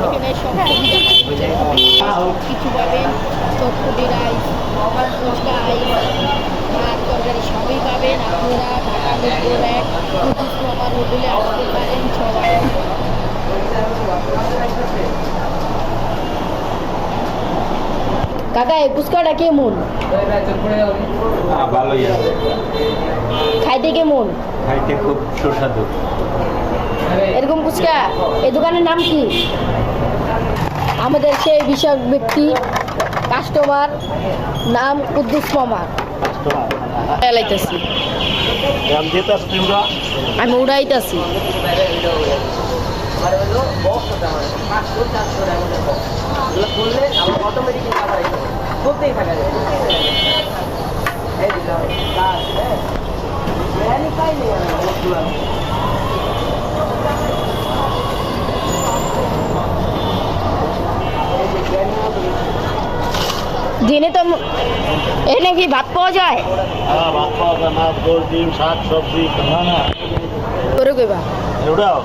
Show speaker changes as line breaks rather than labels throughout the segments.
এখানে সব কিছু পাবেন, চটপটি রাইস, ফুচকা রাইস, মাছ তরকারি সবই পাবেন। আপনারা ঢাকা মিরপুর 1 আমার হোটেলে আসতে পারেন সবাই। কাকা এই ফুচকাটা কেমন?
ভালোই আছে,
খাইতে কেমন?
খাইতে খুব সুস্বাদু।
এরকম ফুচকা এই দোকানের নাম কি? আমাদের সেই বিশেষ ব্যক্তি কাস্টমার নাম কুদ্দুস মামা। আমি উড়াইতেছি। দিনে তো এখানে কি ভাত পাওয়া যায়?
হ্যাঁ, ভাত পাওয়া যায়, মাছ, গোল, ডিম, শাক, সবজি। না না
করে কইবা
এটাও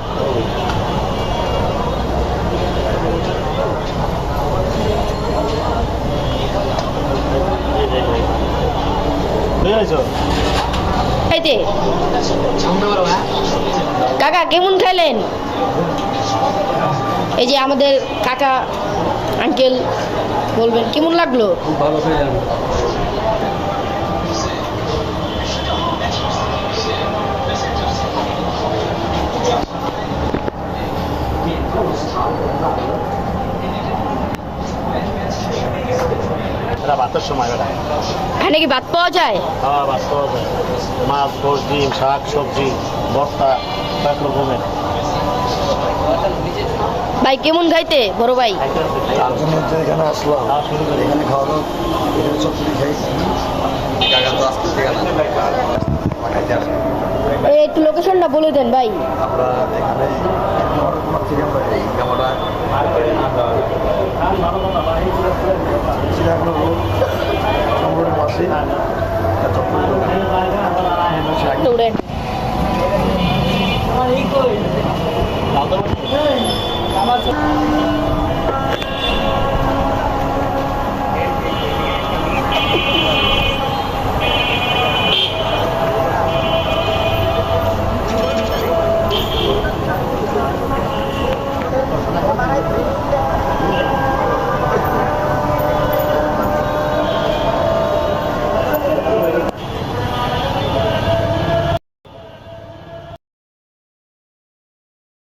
খাইতে। কাকা কেমন খাইলেন? এই যে আমাদের কাকা আঙ্কেল বলবেন কেমন লাগলো?
খুব ভালো খাইলাম। ভাতের সময়
এখানে কি ভাত পাওয়া যায়?
হ্যাঁ, ভাত পাওয়া যায়, মাছ, গোশ, ডিম, শাক, সবজি, ভর্তা, এক রকমের।
ভাই কেমন খাইতে বড় ভাই?
এখানে আসলাম, এখানে খাওয়া দাওয়া, এখানে চটপটি খাইছি।
এই একটু লোকেশনটা বলে দেন ভাই।
আমরা এখানে থেকে আমরা এই জামাটা চিরাগুলো রোড পাশে চটপটি